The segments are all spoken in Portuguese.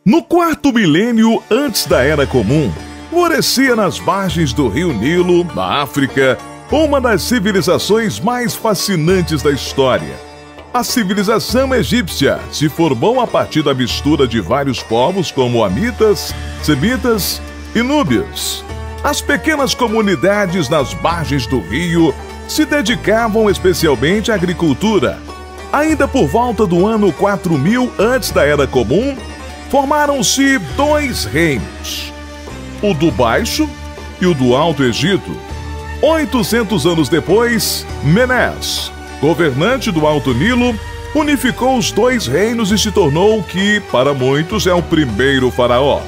No quarto milênio antes da Era Comum, florescia nas margens do rio Nilo, na África, uma das civilizações mais fascinantes da história. A civilização egípcia se formou a partir da mistura de vários povos como amitas, semitas e núbios. As pequenas comunidades nas margens do rio se dedicavam especialmente à agricultura. Ainda por volta do ano 4000 antes da Era Comum, formaram-se dois reinos, o do Baixo e o do Alto Egito. 800 anos depois, Menés, governante do Alto Nilo, unificou os dois reinos e se tornou o que, para muitos, é o primeiro faraó.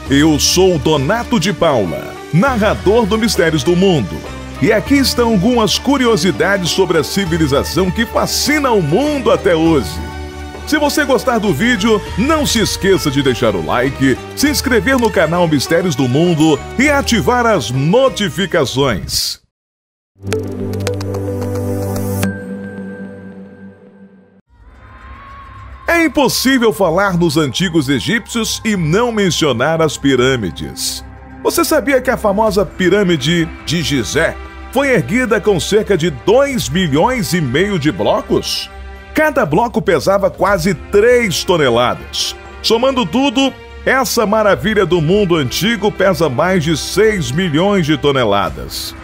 Eu sou Donato de Paula, narrador do Mistérios do Mundo. E aqui estão algumas curiosidades sobre a civilização que fascina o mundo até hoje. Se você gostar do vídeo, não se esqueça de deixar o like, se inscrever no canal Mistérios do Mundo e ativar as notificações. É impossível falar nos antigos egípcios e não mencionar as pirâmides. Você sabia que a famosa pirâmide de Gizé foi erguida com cerca de 2,5 milhões de blocos? Cada bloco pesava quase 3 toneladas. Somando tudo, essa maravilha do mundo antigo pesa mais de 6 milhões de toneladas.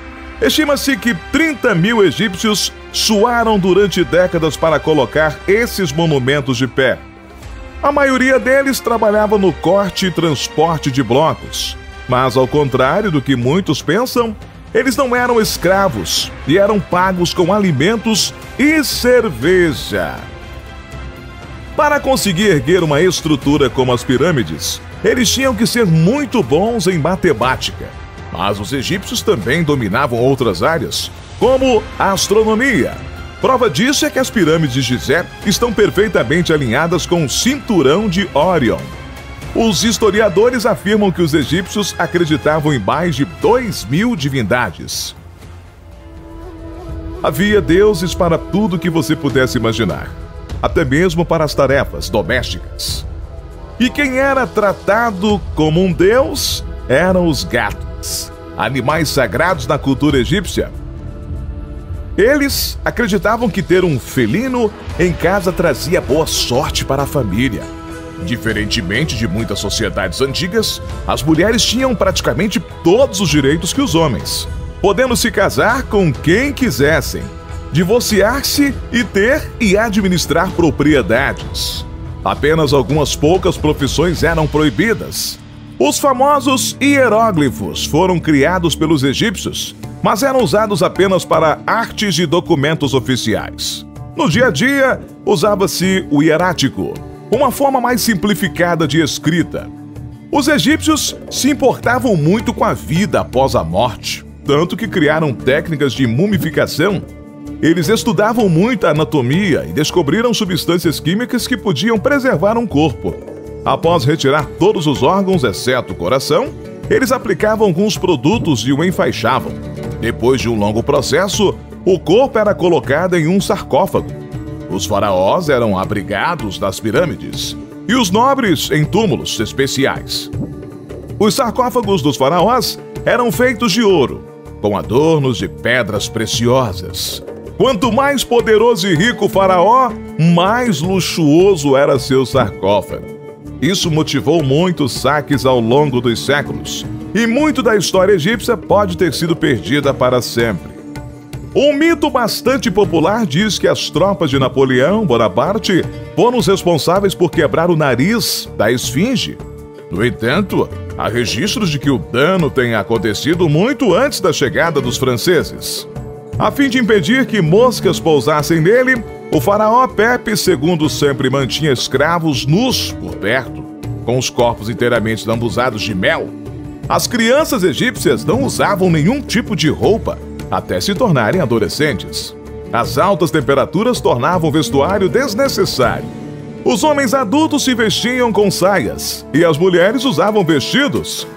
Estima-se que 30 mil egípcios suaram durante décadas para colocar esses monumentos de pé. A maioria deles trabalhava no corte e transporte de blocos. Mas, ao contrário do que muitos pensam, eles não eram escravos e eram pagos com alimentos e cerveja. Para conseguir erguer uma estrutura como as pirâmides, eles tinham que ser muito bons em matemática. Mas os egípcios também dominavam outras áreas, como a astronomia. Prova disso é que as pirâmides de Gizé estão perfeitamente alinhadas com o cinturão de Órion. Os historiadores afirmam que os egípcios acreditavam em mais de 2.000 divindades. Havia deuses para tudo que você pudesse imaginar, até mesmo para as tarefas domésticas. E quem era tratado como um deus eram os gatos, animais sagrados na cultura egípcia. Eles acreditavam que ter um felino em casa trazia boa sorte para a família. Diferentemente de muitas sociedades antigas, as mulheres tinham praticamente todos os direitos que os homens, podendo se casar com quem quisessem, divorciar-se e ter e administrar propriedades. Apenas algumas poucas profissões eram proibidas. Os famosos hieróglifos foram criados pelos egípcios, mas eram usados apenas para artes e documentos oficiais. No dia a dia, usava-se o hierático, uma forma mais simplificada de escrita. Os egípcios se importavam muito com a vida após a morte, tanto que criaram técnicas de mumificação. Eles estudavam muito a anatomia e descobriram substâncias químicas que podiam preservar um corpo. Após retirar todos os órgãos, exceto o coração, eles aplicavam alguns produtos e o enfaixavam. Depois de um longo processo, o corpo era colocado em um sarcófago. Os faraós eram abrigados nas pirâmides e os nobres em túmulos especiais. Os sarcófagos dos faraós eram feitos de ouro, com adornos de pedras preciosas. Quanto mais poderoso e rico o faraó, mais luxuoso era seu sarcófago. Isso motivou muitos saques ao longo dos séculos, e muito da história egípcia pode ter sido perdida para sempre. Um mito bastante popular diz que as tropas de Napoleão Bonaparte foram os responsáveis por quebrar o nariz da esfinge. No entanto, há registros de que o dano tenha acontecido muito antes da chegada dos franceses. A fim de impedir que moscas pousassem nele, o faraó Pepe II sempre mantinha escravos nus por perto, com os corpos inteiramente lambuzados de mel. As crianças egípcias não usavam nenhum tipo de roupa até se tornarem adolescentes. As altas temperaturas tornavam o vestuário desnecessário. Os homens adultos se vestiam com saias e as mulheres usavam vestidos.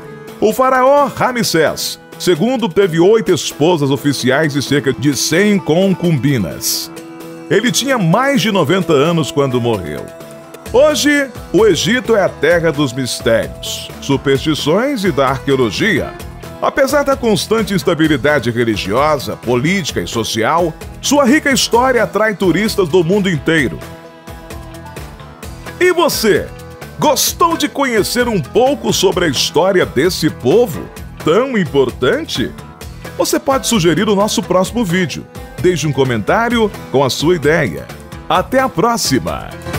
O faraó Ramsés II teve 8 esposas oficiais e cerca de 100 concubinas. Ele tinha mais de 90 anos quando morreu. Hoje, o Egito é a terra dos mistérios, superstições e da arqueologia. Apesar da constante instabilidade religiosa, política e social, sua rica história atrai turistas do mundo inteiro. E você, gostou de conhecer um pouco sobre a história desse povo tão importante? Você pode sugerir o nosso próximo vídeo. Deixe um comentário com a sua ideia. Até a próxima!